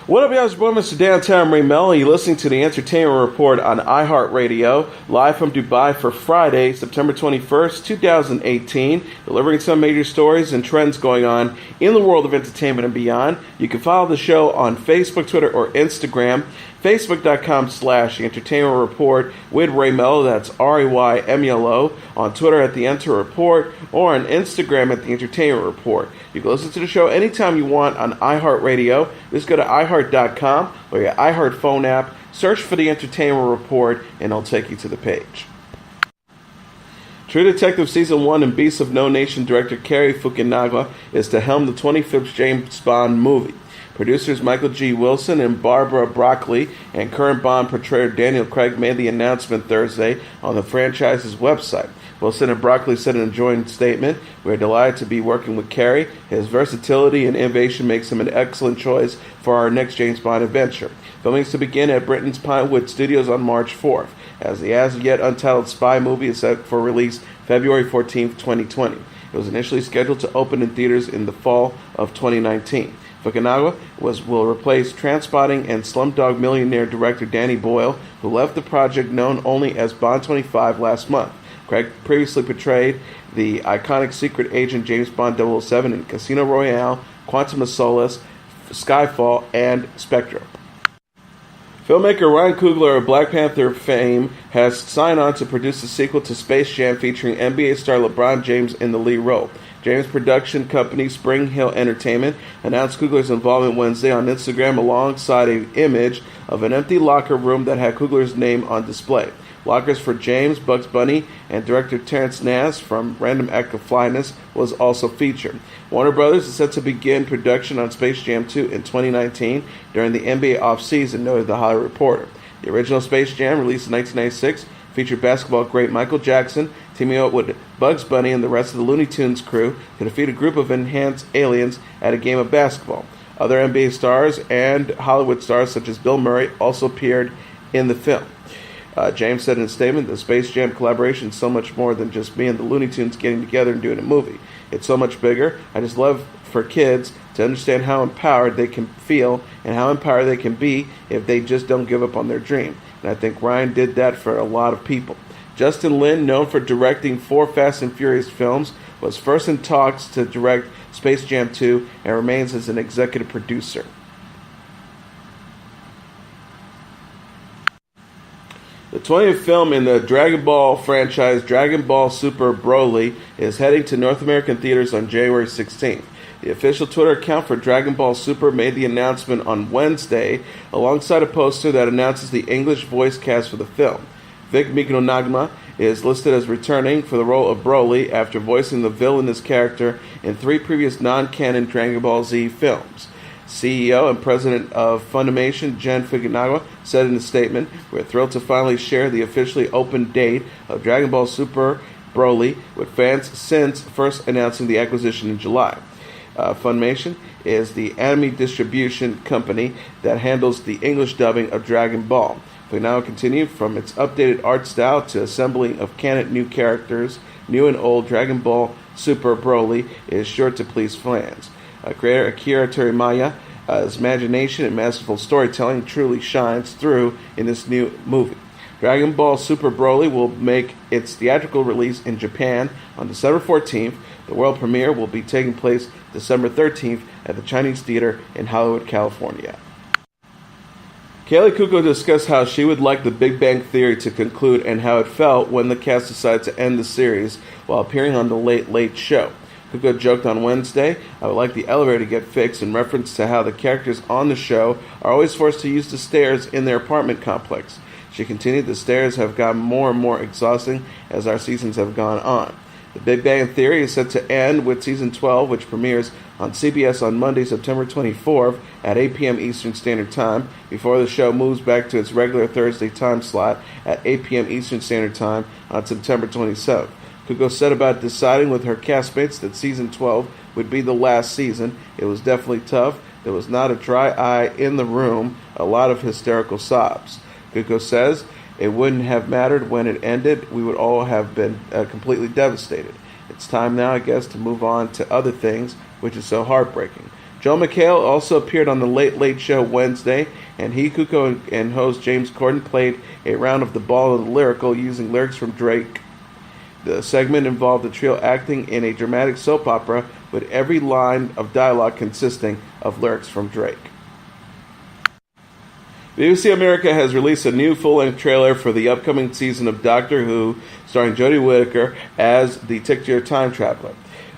What up, y'all? It's your boy, Mr. Downtown Ray Melo. You're listening to the Entertainment Report on iHeartRadio, live from Dubai for Friday, September 21st, 2018, delivering some major stories and trends going on in the world of entertainment and beyond. You can follow the show on Facebook, Twitter, or Instagram. Facebook.com/Entertainment Report with Ray Melo, that's RAYMELO, on Twitter at The Enter Report, or on Instagram at The Entertainment Report. You can listen to the show anytime you want on iHeartRadio. Just go to iHeart.com or your iHeart phone app, search for The Entertainment Report, and it'll take you to the page. True Detective Season 1 and Beasts of No Nation director Cary Fukunaga is to helm the 25th James Bond movie. Producers Michael G. Wilson and Barbara Broccoli and current Bond portrayer Daniel Craig made the announcement Thursday on the franchise's website. Wilson and Broccoli said in a joint statement, "We are delighted to be working with Cary. His versatility and innovation makes him an excellent choice for our next James Bond adventure." Filming is to begin at Britain's Pinewood Studios on March 4th, as the as-yet untitled spy movie is set for release February 14th, 2020. It was initially scheduled to open in theaters in the fall of 2019. Fukunaga will replace Trainspotting and Slumdog Millionaire director Danny Boyle, who left the project known only as Bond 25 last month. Craig previously portrayed the iconic secret agent James Bond 007 in Casino Royale, Quantum of Solace, Skyfall, and Spectre. Filmmaker Ryan Coogler of Black Panther fame has signed on to produce a sequel to Space Jam featuring NBA star LeBron James in the lead role. James' production company Spring Hill Entertainment announced Coogler's involvement Wednesday on Instagram alongside an image of an empty locker room that had Coogler's name on display. Lockers for James, Bugs Bunny, and director Terrence Nass from Random Act of Flyness was also featured. Warner Brothers is set to begin production on Space Jam 2 in 2019 during the NBA offseason, noted The Hollywood Reporter. The original Space Jam, released in 1996, featured basketball great Michael Jackson teaming up with Bugs Bunny and the rest of the Looney Tunes crew to defeat a group of enhanced aliens at a game of basketball. Other NBA stars and Hollywood stars such as Bill Murray also appeared in the film. James said in a statement, "The Space Jam collaboration is so much more than just me and the Looney Tunes getting together and doing a movie. It's so much bigger. I just love for kids to understand how empowered they can feel and how empowered they can be if they just don't give up on their dream. And I think Ryan did that for a lot of people." Justin Lin, known for directing 4 Fast and Furious films, was first in talks to direct Space Jam 2 and remains as an executive producer. The 20th film in the Dragon Ball franchise, Dragon Ball Super Broly, is heading to North American theaters on January 16th. The official Twitter account for Dragon Ball Super made the announcement on Wednesday, alongside a poster that announces the English voice cast for the film. Vic Mignogna is listed as returning for the role of Broly after voicing the villainous character in 3 previous non-canon Dragon Ball Z films. CEO and president of Funimation, Jen Fukunaga, said in a statement, "We're thrilled to finally share the officially open date of Dragon Ball Super Broly with fans since first announcing the acquisition in July." Funimation is the anime distribution company that handles the English dubbing of Dragon Ball. Fukunaga continued, "From its updated art style to assembling of canon new characters, new and old, Dragon Ball Super Broly is sure to please fans." Creator Akira Torimaya's imagination and masterful storytelling truly shines through in this new movie. Dragon Ball Super Broly will make its theatrical release in Japan on December 14th. The world premiere will be taking place December 13th at the Chinese Theater in Hollywood, California. Kaley Cuoco discussed how she would like The Big Bang Theory to conclude and how it felt when the cast decided to end the series while appearing on The Late Late Show. Cuoco joked on Wednesday, "I would like the elevator to get fixed," in reference to how the characters on the show are always forced to use the stairs in their apartment complex. She continued, "The stairs have gotten more and more exhausting as our seasons have gone on." The Big Bang Theory is set to end with Season 12, which premieres on CBS on Monday, September 24th at 8 p.m. Eastern Standard Time, before the show moves back to its regular Thursday time slot at 8 p.m. Eastern Standard Time on September 27th. Cuoco said about deciding with her castmates that Season 12 would be the last season, "It was definitely tough. There was not a dry eye in the room, a lot of hysterical sobs." Cuoco says, "It wouldn't have mattered when it ended. We would all have been completely devastated. It's time now, I guess, to move on to other things, which is so heartbreaking. Joel McHale also appeared on The Late Late Show Wednesday, and Cuoco and host James Corden played a round of the Ball of the Lyrical using lyrics from Drake. The segment involved the trio acting in a dramatic soap opera with every line of dialogue consisting of lyrics from Drake. BBC America has released a new full-length trailer for the upcoming season of Doctor Who, starring Jodie Whittaker as the titular time traveler.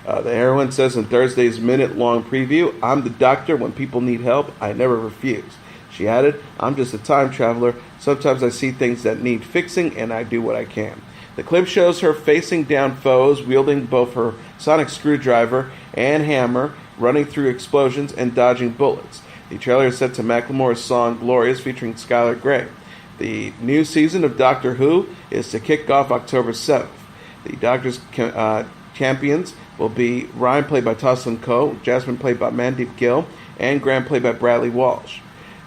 The heroine says in Thursday's minute-long preview, "I'm the doctor. When people need help, I never refuse." She added, "I'm just a time traveler. Sometimes I see things that need fixing, and I do what I can." The clip shows her facing down foes, wielding both her sonic screwdriver and hammer, running through explosions and dodging bullets. The trailer is set to Macklemore's song Glorious, featuring Skylar Grey. The new season of Doctor Who is to kick off October 7th. The Doctor's champions will be Ryan, played by Toslin Coe, Jasmine, played by Mandeep Gill, and Graham, played by Bradley Walsh.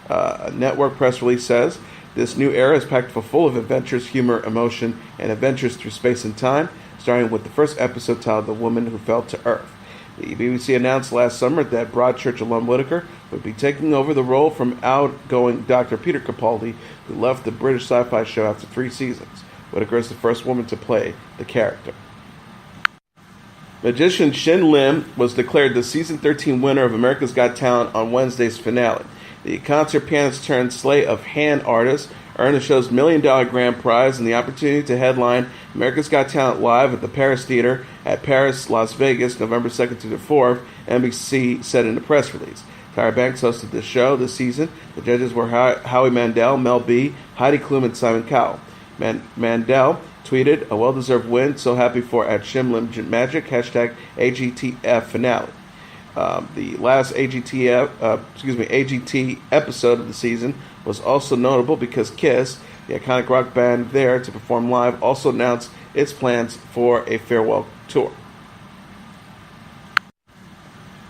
A network press release says, "This new era is packed full of adventures, humor, emotion, and adventures through space and time, starting with the first episode titled The Woman Who Fell to Earth." The BBC announced last summer that Broadchurch alum Whittaker would be taking over the role from outgoing Dr. Peter Capaldi, who left the British sci-fi show after 3 seasons. Whittaker is the first woman to play the character. Magician Shin Lim was declared the season 13 winner of America's Got Talent on Wednesday's finale. The concert pianist turned sleigh of hand artist earned the show's $1 million grand prize and the opportunity to headline America's Got Talent live at the Paris Theater at Paris, Las Vegas, November 2nd to the 4th, NBC said in a press release. Tyra Banks hosted the show this season. The judges were Howie Mandel, Mel B, Heidi Klum, and Simon Cowell. Mandel tweeted, "A well-deserved win. So happy for at Shin Lim Magic, hashtag AGTF finale." The last AGT episode of the season was also notable because Kiss, the iconic rock band there to perform live, also announced its plans for a farewell tour.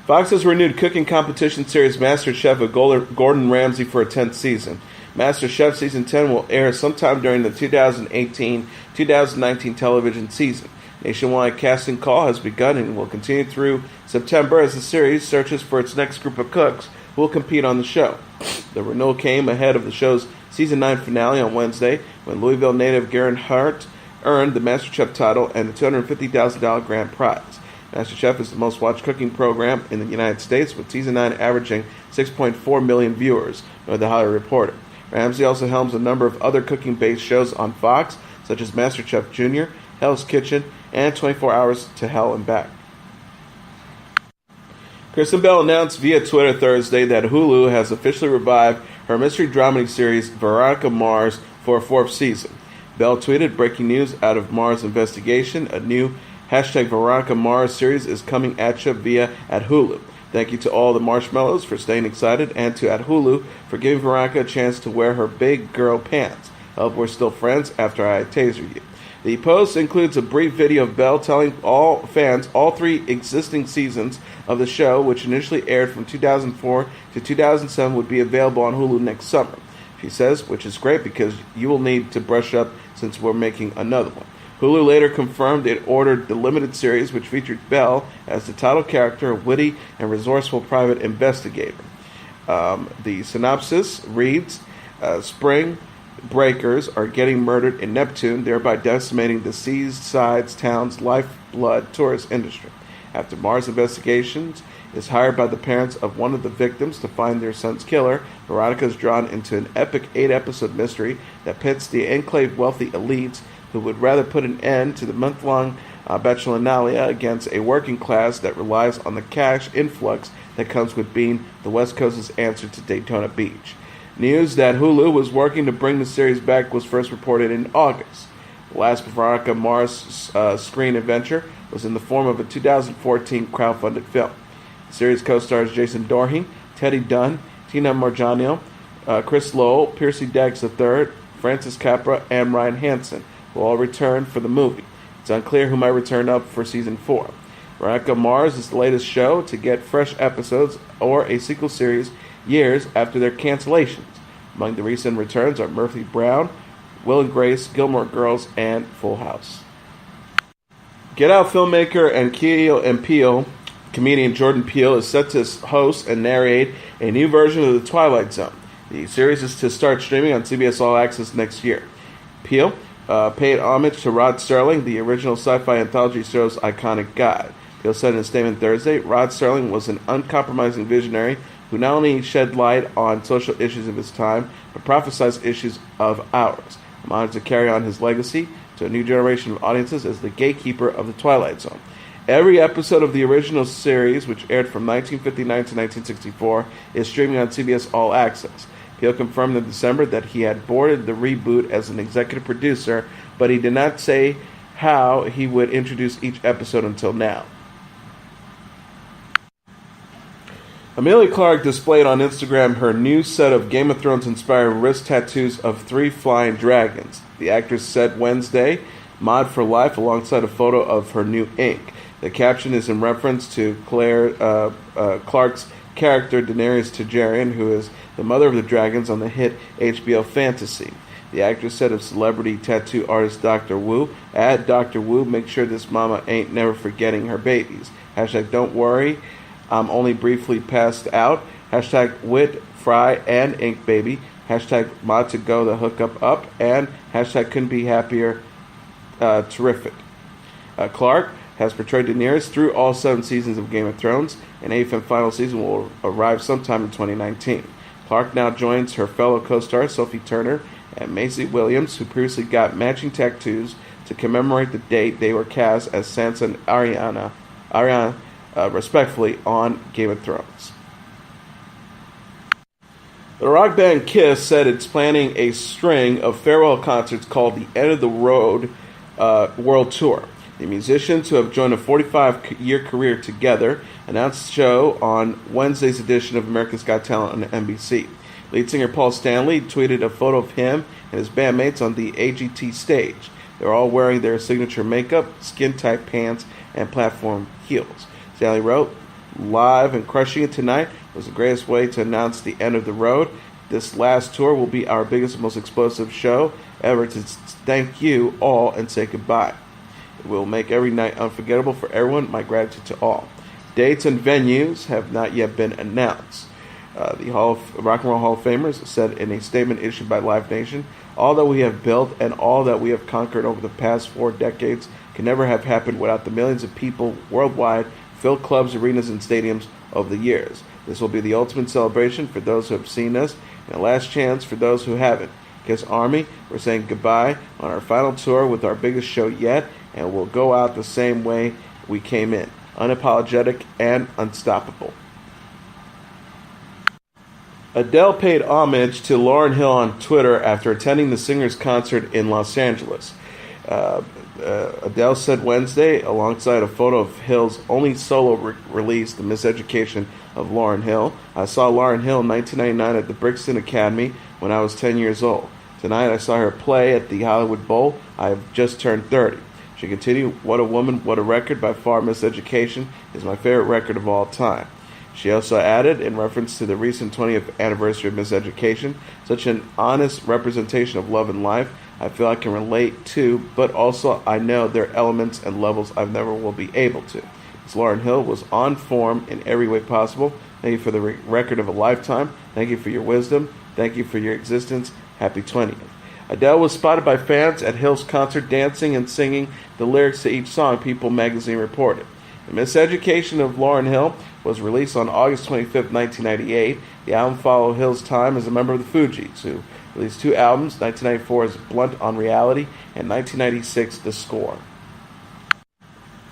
Fox has renewed cooking competition series MasterChef with Gordon Ramsay for a 10th season. MasterChef Season 10 will air sometime during the 2018-2019 television season. Nationwide casting call has begun and will continue through September as the series searches for its next group of cooks who will compete on the show. The renewal came ahead of the show's Season 9 finale on Wednesday, when Louisville native Garen Hart earned the MasterChef title and the $250,000 grand prize. MasterChef is the most watched cooking program in the United States, with Season 9 averaging 6.4 million viewers, noted the Hollywood Reporter. Ramsay also helms a number of other cooking-based shows on Fox, such as MasterChef Junior, Hell's Kitchen, and 24 Hours to Hell and Back. Kristen Bell announced via Twitter Thursday that Hulu has officially revived her mystery dramedy series Veronica Mars for a 4th season. Bell tweeted, "Breaking news out of Mars investigation. A new hashtag Veronica Mars series is coming at you via at Hulu. Thank you to all the marshmallows for staying excited, and to at Hulu for giving Veronica a chance to wear her big girl pants. Hope we're still friends after I taser you." The post includes a brief video of Bell telling all fans all 3 existing seasons of the show, which initially aired from 2004 to 2007, would be available on Hulu next summer. She says, "Which is great because you will need to brush up since we're making another one." Hulu later confirmed it ordered the limited series, which featured Bell as the title character, a witty and resourceful private investigator. The synopsis reads, Spring breakers are getting murdered in Neptune, thereby decimating the seaside town's lifeblood tourist industry. After Mars Investigations is hired by the parents of one of the victims to find their son's killer, Veronica is drawn into an epic 8-episode mystery that pits the enclave wealthy elites who would rather put an end to the month-long bacchanalia against a working class that relies on the cash influx that comes with being the West Coast's answer to Daytona Beach. News that Hulu was working to bring the series back was first reported in August. The last Veronica Mars screen adventure was in the form of a 2014 crowdfunded film. The series co-stars Jason Voorhees, Teddy Dunn, Tina Margano, Chris Lowell, Piercy Daggs III, Francis Capra, and Ryan Hansen, who all returned for the movie. It's unclear who might return up for Season 4. Veronica Mars is the latest show to get fresh episodes or a sequel series years after their cancellations. Among the recent returns are Murphy Brown, Will and Grace, Gilmore Girls, and Full House. Get Out filmmaker and Peele Comedian Jordan Peele is set to host and narrate a new version of The Twilight Zone. The series is to start streaming on CBS All Access next year. Peele paid homage to Rod Serling, the original sci-fi anthology show's iconic guy. Peele said in a statement Thursday, Rod Serling was an uncompromising visionary who not only shed light on social issues of his time, but prophesied issues of ours. I'm honored to carry on his legacy to a new generation of audiences as the gatekeeper of the Twilight Zone. Every episode of the original series, which aired from 1959 to 1964, is streaming on CBS All Access. Peele confirmed in December that he had boarded the reboot as an executive producer, but he did not say how he would introduce each episode until now. Emilia Clarke displayed on Instagram her new set of Game of Thrones-inspired wrist tattoos of 3 flying dragons. The actress said Wednesday, "Mod for life," alongside a photo of her new ink. The caption is in reference to Clarke's character Daenerys Targaryen, who is the mother of the dragons on the hit HBO fantasy. The actress said of celebrity tattoo artist Dr. Wu, "Add Dr. Wu, make sure this mama ain't never forgetting her babies. Hashtag don't worry, I'm only briefly passed out. Hashtag wit, fry, and ink baby. Hashtag mod to go the hookup up. And hashtag couldn't be happier, terrific." Clarke has portrayed Daenerys through all 7 seasons of Game of Thrones. An 8th and final season will arrive sometime in 2019. Clarke now joins her fellow co-stars Sophie Turner and Maisie Williams, who previously got matching tattoos to commemorate the date they were cast as Sansa and Ariana, respectively, on Game of Thrones. The rock band Kiss said it's planning a string of farewell concerts called the End of the Road World Tour. The musicians, who have joined a 45-year career together, announced the show on Wednesday's edition of America's Got Talent on NBC. Lead singer Paul Stanley tweeted a photo of him and his bandmates on the AGT stage. They're all wearing their signature makeup, skin-tight pants, and platform heels. Stanley wrote, "Live and crushing it tonight was the greatest way to announce the end of the road. This last tour will be our biggest and most explosive show ever to thank you all and say goodbye. It will make every night unforgettable for everyone. My gratitude to all." Dates and venues have not yet been announced. The Rock and Roll Hall of Famers said in a statement issued by Live Nation, "All that we have built and all that we have conquered over the past 4 decades can never have happened without the millions of people worldwide filled clubs, arenas, and stadiums over the years. This will be the ultimate celebration for those who have seen us and a last chance for those who haven't. Kiss Army, we're saying goodbye on our final tour with our biggest show yet, and we'll go out the same way we came in, unapologetic and unstoppable." Adele paid homage to Lauryn Hill on Twitter after attending the singer's concert in Los Angeles. Adele said Wednesday, alongside a photo of Hill's only solo release, The Miseducation of Lauryn Hill, "I saw Lauryn Hill in 1999 at the Brixton Academy when I was 10 years old. Tonight I saw her play at the Hollywood Bowl. I have just turned 30. She continued, what a woman, what a record. By far, Miseducation is my favorite record of all time." She also added, in reference to the recent 20th anniversary of Miseducation, "Such an honest representation of love and life. I feel I can relate to, but also I know there are elements and levels I never will be able to. Ms. Lauryn Hill was on form in every way possible. Thank you for the record of a lifetime. Thank you for your wisdom. Thank you for your existence. Happy 20th. Adele was spotted by fans at Hill's concert dancing and singing the lyrics to each song, People magazine reported. The Miseducation of Lauryn Hill was released on August 25, 1998. The album followed Hill's time as a member of the Fugees, who released 2 albums, 1994's Blunt on Reality and 1996's The Score.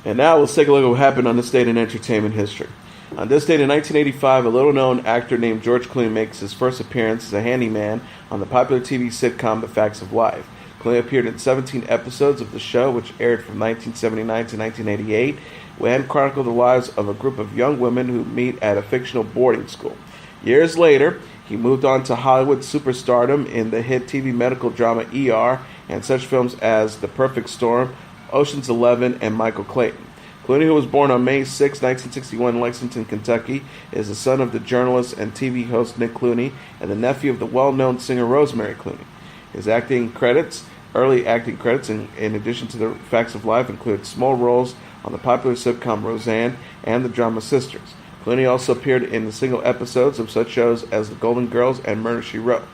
And now let's take a look at what happened on this date in entertainment history. On this date in 1985, a little-known actor named George Clooney makes his first appearance as a handyman on the popular TV sitcom The Facts of Life. Clooney appeared in 17 episodes of the show, which aired from 1979 to 1988, and chronicled the lives of a group of young women who meet at a fictional boarding school. Years later, he moved on to Hollywood superstardom in the hit TV medical drama ER and such films as The Perfect Storm, Ocean's 11, and Michael Clayton. Clooney, who was born on May 6, 1961 in Lexington, Kentucky, is the son of the journalist and TV host Nick Clooney and the nephew of the well-known singer Rosemary Clooney. His early acting credits, in addition to The Facts of Life, include small roles on the popular sitcom Roseanne and the drama Sisters. Clooney also appeared in the single episodes of such shows as The Golden Girls and Murder, She Wrote.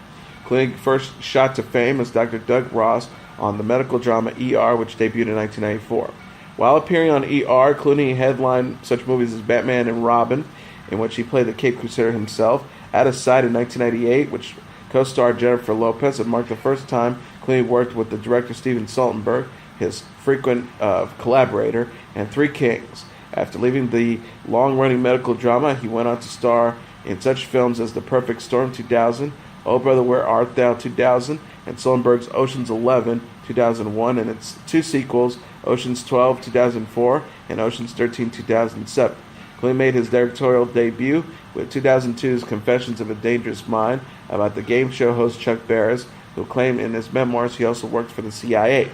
Clooney first shot to fame as Dr. Doug Ross on the medical drama ER, which debuted in 1994. While appearing on ER, Clooney headlined such movies as Batman and Robin, in which he played the Cape Crusader himself, Out of Sight in 1998, which co-starred Jennifer Lopez, and marked the first time Clooney worked with the director Steven Soderbergh, his frequent collaborator, and Three Kings. After leaving the long-running medical drama, he went on to star in such films as The Perfect Storm 2000, Oh Brother Where Art Thou 2000, and Soderbergh's Ocean's 11 2001, and its two sequels, Ocean's 12 2004 and Ocean's 13 2007. Clooney made his directorial debut with 2002's Confessions of a Dangerous Mind about the game show host Chuck Barris, who claimed in his memoirs he also worked for the CIA.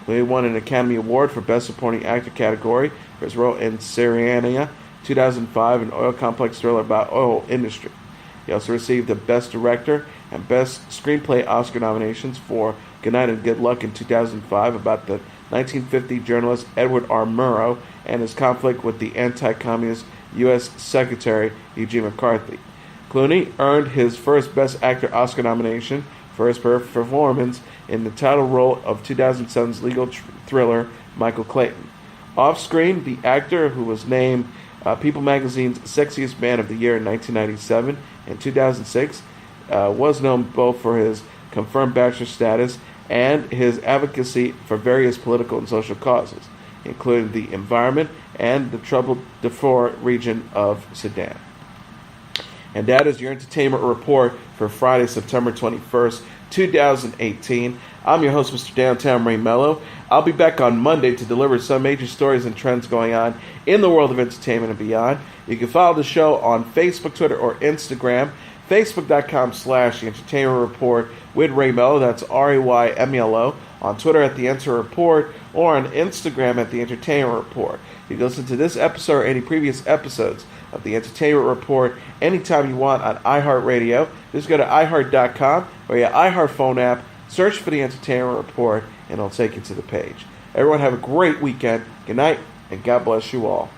Clooney won an Academy Award for Best Supporting Actor category for his role in Syriana 2005, an oil complex thriller about oil industry. He also received the Best Director and Best Screenplay Oscar nominations for Good Night and Good Luck in 2005 about the 1950 journalist Edward R. Murrow and his conflict with the anti-communist U.S. Secretary Eugene McCarthy. Clooney earned his first Best Actor Oscar nomination for his performance in the title role of 2007's legal thriller Michael Clayton. Off-screen, the actor, who was named People Magazine's Sexiest Man of the Year in 1997 and 2006, was known both for his confirmed bachelor status and his advocacy for various political and social causes, including the environment and the troubled Darfur region of Sudan. And that is your entertainment report for Friday, September 21st, 2018. I'm your host, Mr. Downtown Ray Melo. I'll be back on Monday to deliver some major stories and trends going on in the world of entertainment and beyond. You can follow the show on Facebook, Twitter, or Instagram. Facebook.com/The Entertainment Report with Ray Melo. That's RAYMELO. On Twitter at The Enter Report, or on Instagram at The Entertainment Report. You can listen to this episode or any previous episodes of The Entertainment Report anytime you want on iHeartRadio. Just go to iHeart.com or your iHeart phone app, search for The Entertainment Report, and it'll take you to the page. Everyone have a great weekend. Good night, and God bless you all.